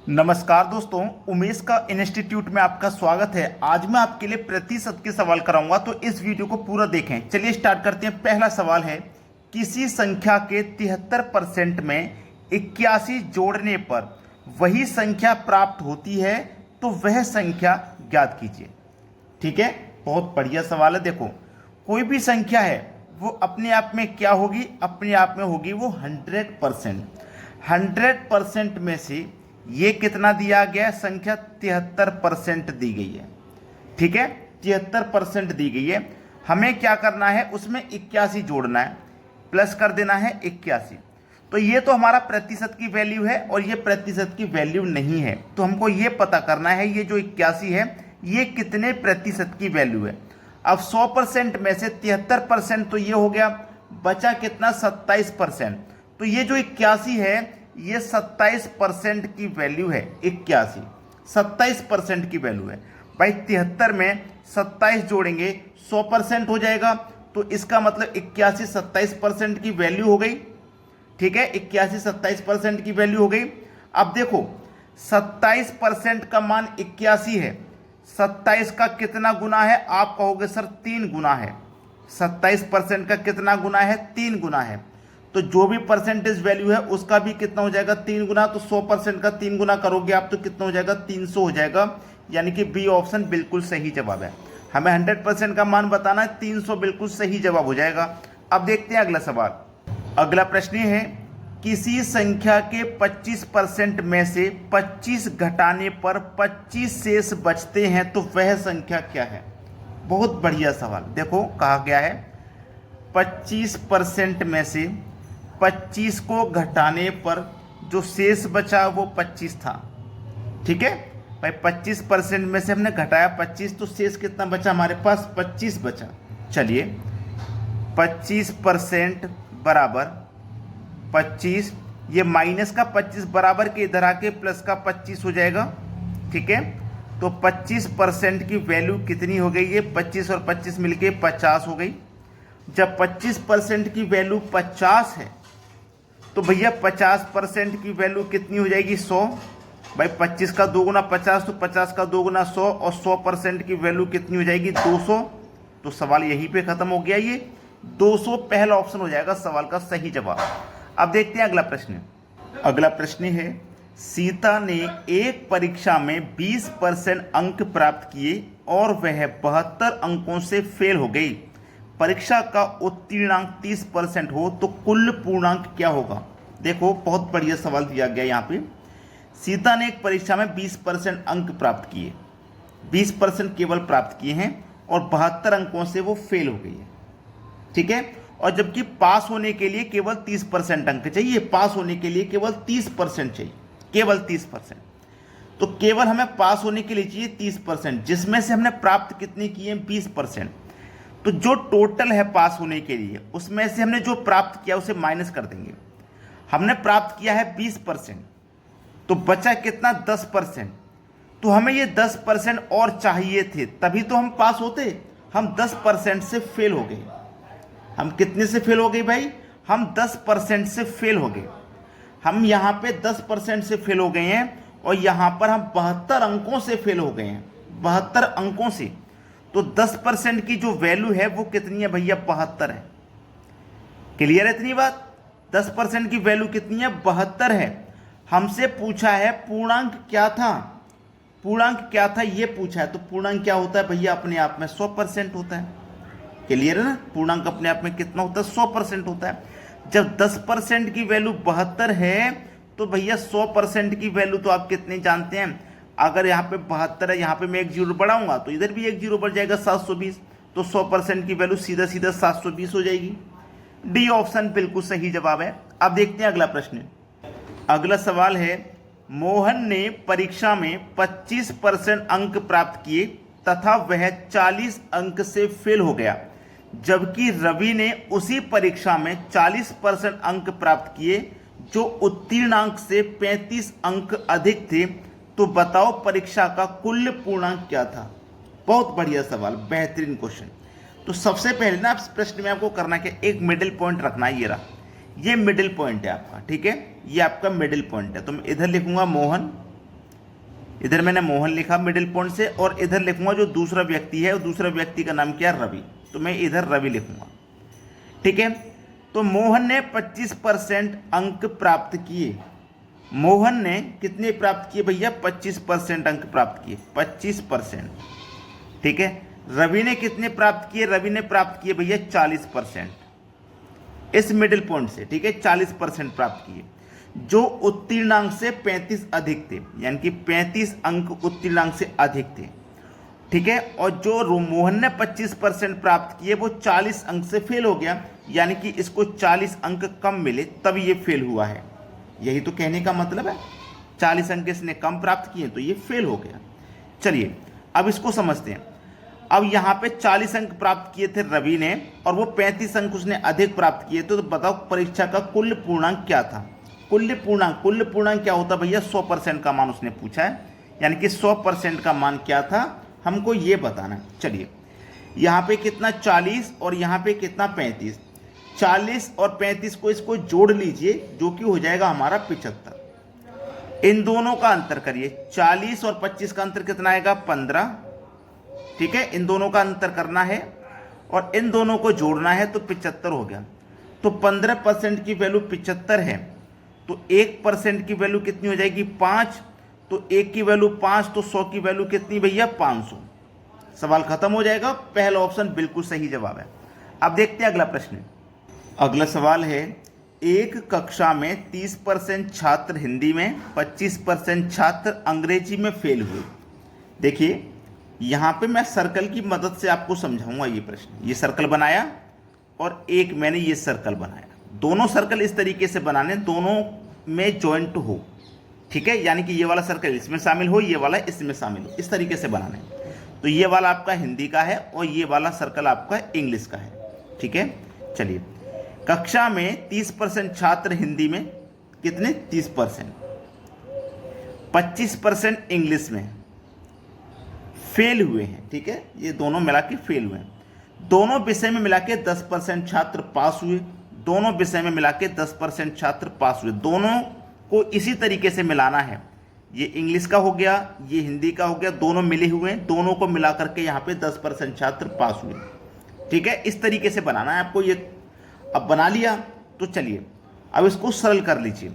नमस्कार दोस्तों, उमेश का इंस्टीट्यूट में आपका स्वागत है। आज मैं आपके लिए प्रतिशत के सवाल कराऊंगा, तो इस वीडियो को पूरा देखें। चलिए स्टार्ट करते हैं। पहला सवाल है, किसी संख्या के 73% में 81 जोड़ने पर वही संख्या प्राप्त होती है, तो वह संख्या ज्ञात कीजिए। ठीक है, बहुत बढ़िया सवाल है। देखो, कोई भी संख्या है वो अपने आप में क्या होगी, अपने आप में होगी वो 100%। 100% में से ये कितना दिया गया है, संख्या 73% दी गई है। ठीक है, 73% दी गई है। हमें क्या करना है, उसमें 81 जोड़ना है, प्लस कर देना है 81। तो ये तो हमारा प्रतिशत की वैल्यू है और ये प्रतिशत की वैल्यू नहीं है, तो हमको ये पता करना है ये जो 81 है ये कितने प्रतिशत की वैल्यू है। अब 100% में से 73% तो ये हो गया, बचा कितना, 27%। तो ये जो 81 है ये 27% की वैल्यू है। 81 27% की वैल्यू है भाई। 73 में 27 जोड़ेंगे 100% हो जाएगा, तो इसका मतलब 81 27% की वैल्यू हो गई। ठीक है, 81 27% की वैल्यू हो गई। अब देखो, 27% का मान 81 है, 27 का कितना गुना है, आप कहोगे सर 3 गुना है। 27% का कितना गुना है, 3 गुना है। तो जो भी परसेंटेज वैल्यू है उसका भी कितना हो जाएगा, 3 गुना। तो 100% का 3 गुना करोगे आप तो कितना हो जाएगा, 300 हो जाएगा। यानी कि बी ऑप्शन बिल्कुल सही जवाब है। हमें 100% का मान बताना है, 300 बिल्कुल सही जवाब हो जाएगा। अब देखते हैं अगला सवाल। अगला प्रश्न है, किसी संख्या के 25% में से 25 घटाने पर 25 शेष बचते हैं, तो वह संख्या क्या है। बहुत बढ़िया सवाल। देखो कहा गया है 25% में से 25 को घटाने पर जो शेष बचा वो 25 था। ठीक है भाई, 25% में से हमने घटाया 25, तो शेष कितना बचा हमारे पास, 25 बचा। चलिए 25% बराबर 25, ये माइनस का 25 बराबर के इधर आके प्लस का 25 हो जाएगा। ठीक है, तो 25% की वैल्यू कितनी हो गई, ये 25 और 25 मिलके 50 हो गई। जब 25% की वैल्यू 50 है तो भैया 50% की वैल्यू कितनी हो जाएगी, 100। भाई 25 का 2 गुना 50, तो 50 का 2 गुना 100, और 100% की वैल्यू कितनी हो जाएगी, 200। तो सवाल यहीं पे खत्म हो गया। ये 200 पहला ऑप्शन हो जाएगा सवाल का सही जवाब। अब देखते हैं अगला प्रश्न। अगला प्रश्न है, सीता ने एक परीक्षा में 20% अंक प्राप्त किए और वह 72 अंकों से फेल हो गई। परीक्षा का उत्तीर्णांक 30% हो तो कुल पूर्णांक क्या होगा। देखो बहुत बढ़िया सवाल दिया गया यहाँ पे। सीता ने एक परीक्षा में 20% अंक प्राप्त किए, 20% केवल प्राप्त किए हैं और 72 अंकों से वो फेल हो गई है। ठीक है, और जबकि पास होने के लिए केवल 30% अंक चाहिए, पास होने के लिए केवल 30% चाहिए, केवल 30%। तो केवल हमें पास होने के लिए चाहिए 30%, जिसमें से हमने प्राप्त कितने किए, 20%। तो जो टोटल है पास होने के लिए उसमें से हमने जो प्राप्त किया उसे माइनस कर देंगे। हमने प्राप्त किया है 20%, तो बचा कितना, 10%। तो हमें ये 10% और चाहिए थे, तभी तो हम पास होते। हम 10% से फेल हो गए। हम कितने से फेल हो गए भाई, हम 10% से फेल हो गए। हम यहाँ पे 10% से फेल हो गए हैं और यहाँ पर हम 72 अंकों से फेल हो गए हैं, 72 अंकों से। तो 10% की जो वैल्यू है वो कितनी है भैया, 72 है। क्लियर है इतनी बात। 10% की वैल्यू कितनी है, 72 है। हमसे पूछा है पूर्णांक क्या था, पूर्णांक क्या था ये पूछा है। तो पूर्णांक क्या होता है भैया, अपने आप में 100% होता है। क्लियर है ना, पूर्णांक अपने आप में कितना होता है, 100% होता है। जब 10% की वैल्यू 72 है तो भैया 100% की वैल्यू तो आप कितने जानते हैं। अगर यहाँ पे 72 है, यहाँ पे मैं एक जीरो बढ़ाऊंगा तो इधर भी एक जीरो बढ़ जाएगा, 720। तो 100% की वैल्यू सीधा सीधा 720 हो जाएगी। डी ऑप्शन बिल्कुल सही जवाब है। अब देखते हैं अगला प्रश्न। अगला सवाल है, मोहन ने परीक्षा में 25% अंक प्राप्त किए तथा वह 40 अंक से फेल हो गया, जबकि रवि ने उसी परीक्षा में 40% अंक प्राप्त किए जो उत्तीर्णांक से 35 अंक अधिक थे। तो बताओ परीक्षा का कुल पूर्णांक क्या था। बहुत बढ़िया सवाल, बेहतरीन क्वेश्चन। तो सबसे पहले ना इस प्रश्न में आपको करना क्या, एक मिडिल पॉइंट रखना है। ये रहा, ये मिडिल पॉइंट है आपका। ठीक है, ये आपका मिडिल पॉइंट है। तो मैं इधर लिखूंगा मोहन इधर मैंने मोहन लिखा मिडिल पॉइंट से, और इधर लिखूंगा जो दूसरा व्यक्ति है, दूसरा व्यक्ति का नाम क्या है, रवि, तो मैं इधर रवि लिखूंगा। ठीक है, तो मोहन ने 25% अंक प्राप्त किए। मोहन ने कितने प्राप्त किए भैया, 25% अंक प्राप्त किए, 25%। ठीक है, रवि ने कितने प्राप्त किए, रवि ने प्राप्त किए भैया 40%। इस मिडिल पॉइंट से, ठीक है, 40% प्राप्त किए। जो उत्तीर्णांक से 35 अधिक थे, यानी कि 35 अंक उत्तीर्णांक से अधिक थे। ठीक है, और जो मोहन ने 25% प्राप्त किए वो 40 अंक से फेल हो गया, यानी कि इसको 40 अंक कम मिले तब ये फेल हुआ है। यही तो कहने का मतलब है, 40 अंक इसने कम प्राप्त किए तो ये फेल हो गया। चलिए अब इसको समझते हैं। अब यहाँ पे 40 अंक प्राप्त किए थे रवि ने, और वो 35 अंक उसने अधिक प्राप्त किए थे, तो बताओ परीक्षा का कुल पूर्णांक क्या था। कुल पूर्णांक क्या होता भैया, 100% का मान उसने पूछा है, यानी कि 100% का मान क्या था हमको ये बताना है। चलिए यहाँ पे कितना 40 और यहाँ पे कितना 35, 40 और 35 को इसको जोड़ लीजिए, जो कि हो जाएगा हमारा 75। इन दोनों का अंतर करिए, 40 और 25 का अंतर कितना आएगा, 15। ठीक है, इन दोनों का अंतर करना है और इन दोनों को जोड़ना है, तो 75 हो गया। तो 15% की वैल्यू 75 है, तो 1% की वैल्यू कितनी हो जाएगी, 5। तो 1 की वैल्यू 5, तो 100 की वैल्यू कितनी भैया, 500। सवाल खत्म हो जाएगा। पहला ऑप्शन बिल्कुल सही जवाब है। अब देखते हैं अगला प्रश्न। अगला सवाल है, एक कक्षा में 30% छात्र हिंदी में, 25% छात्र अंग्रेजी में फेल हुए। देखिए यहाँ पे मैं सर्कल की मदद से आपको समझाऊंगा ये प्रश्न। ये सर्कल बनाया और एक मैंने ये सर्कल बनाया, दोनों सर्कल इस तरीके से बनाने, दोनों में जॉइंट हो। ठीक है, यानी कि ये वाला सर्कल इसमें शामिल हो, ये वाला इसमें शामिल हो, इस तरीके से बनाने। तो ये वाला आपका हिंदी का है और ये वाला सर्कल आपका इंग्लिश का है। ठीक है, चलिए कक्षा में 30% छात्र हिंदी में, कितने 30%, 25% इंग्लिश में फेल हुए हैं। ठीक है, ये दोनों मिला के फेल हुए हैं। दोनों विषय में मिला के 10% छात्र पास हुए, दोनों विषय में मिला के 10% छात्र पास हुए। दोनों को इसी तरीके से मिलाना है, ये इंग्लिश का हो गया, ये हिंदी का हो गया, दोनों मिले हुए हैं, दोनों को मिला करके यहाँ पे 10% छात्र पास हुए। ठीक है, इस तरीके से बनाना है आपको ये। अब बना लिया तो चलिए अब इसको सरल कर लीजिए।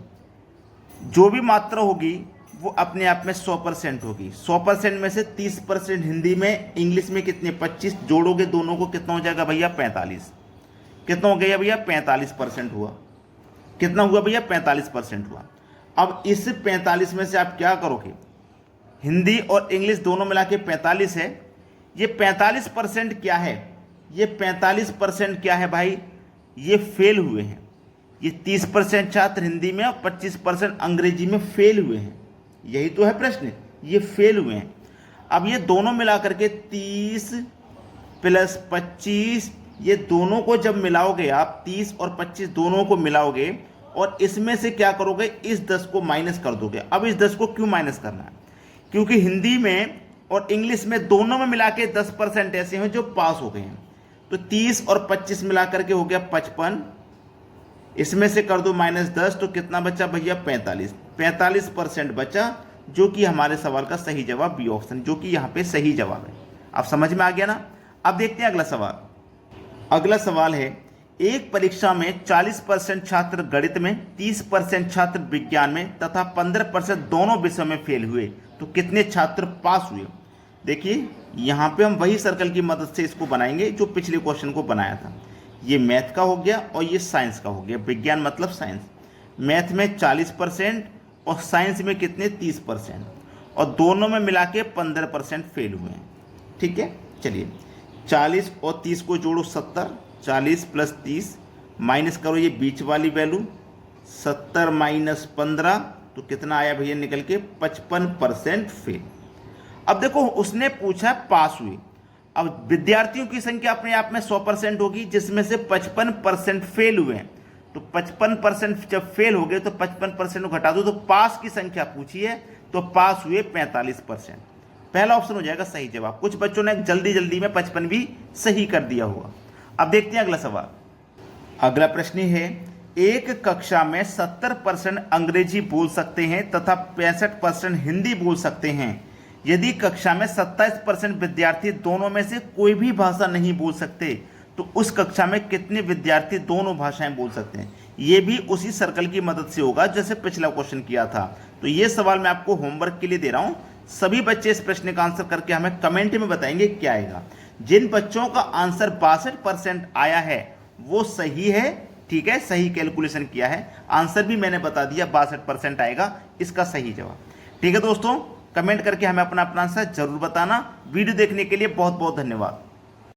जो भी मात्रा होगी वो अपने आप में 100% होगी। 100% में से 30% हिंदी में, इंग्लिश में कितने 25, जोड़ोगे दोनों को कितना हो जाएगा भैया 45। कितना हो गया भैया 45% हुआ। कितना हुआ भैया 45% हुआ। अब इस 45 में से आप क्या करोगे, हिंदी और इंग्लिश दोनों मिला के 45 है। ये 45% क्या है, ये 45% क्या है भाई, ये फेल हुए हैं। ये 30% छात्र हिंदी में और 25% अंग्रेजी में फेल हुए हैं। यही तो है प्रश्न, ये फेल हुए हैं। अब ये दोनों मिला करके 30 + 25, ये दोनों को जब मिलाओगे आप, 30 और 25 दोनों को मिलाओगे और इसमें से क्या करोगे, इस 10 को माइनस कर दोगे। अब इस 10 को क्यों माइनस करना है, क्योंकि हिंदी में और इंग्लिश में दोनों में मिला के 10% ऐसे हैं जो पास हो गए हैं। तो 30 और 25 मिला करके हो गया 55, इसमें से कर दो -10, तो कितना बचा भैया 45। 45% बचा, जो कि हमारे सवाल का सही जवाब बी ऑप्शन, जो कि यहाँ पे सही जवाब है। अब समझ में आ गया ना। अब देखते हैं अगला सवाल। अगला सवाल है, एक परीक्षा में 40% छात्र गणित में, 30% छात्र विज्ञान में तथा 15% दोनों विषयों में फेल हुए, तो कितने छात्र पास हुए। देखिए यहाँ पे हम वही सर्कल की मदद से इसको बनाएंगे जो पिछले क्वेश्चन को बनाया था। ये मैथ का हो गया और ये साइंस का हो गया। विज्ञान मतलब साइंस। मैथ में 40% और साइंस में कितने 30%, और दोनों में मिला के 15% फेल हुए हैं। ठीक है, चलिए 40 और 30 को जोड़ो 70, 40 + 30 माइनस करो ये बीच वाली वैल्यू, 70 - 15, तो कितना आया भैया निकल के 55% फेल। अब देखो उसने पूछा पास हुए। अब विद्यार्थियों की संख्या अपने आप में 100% होगी, जिसमें से 55% फेल हुए हैं। तो 55% जब फेल हो गए तो 55% को घटा दो, तो पास की संख्या पूछी है, तो पास हुए 45%। पहला ऑप्शन हो जाएगा सही जवाब। कुछ बच्चों ने जल्दी जल्दी में 55 भी सही कर दिया होगा। अब देखते हैं अगला सवाल। अगला प्रश्न है, एक कक्षा में 70% अंग्रेजी बोल सकते हैं तथा 65% हिंदी बोल सकते हैं। यदि कक्षा में 27% विद्यार्थी दोनों में से कोई भी भाषा नहीं बोल सकते तो उस कक्षा में कितने विद्यार्थी दोनों भाषाएं बोल सकते हैं। ये भी उसी सर्कल की मदद से होगा जैसे पिछला क्वेश्चन किया था। तो ये सवाल मैं आपको होमवर्क के लिए दे रहा हूं। सभी बच्चे इस प्रश्न का आंसर करके हमें कमेंट में बताएंगे क्या आएगा। जिन बच्चों का आंसर 62% आया है वो सही है, ठीक है, सही कैलकुलेशन किया है। आंसर भी मैंने बता दिया, 62% आएगा इसका सही जवाब। ठीक है दोस्तों, कमेंट करके हमें अपना आंसर जरूर बताना। वीडियो देखने के लिए बहुत बहुत धन्यवाद।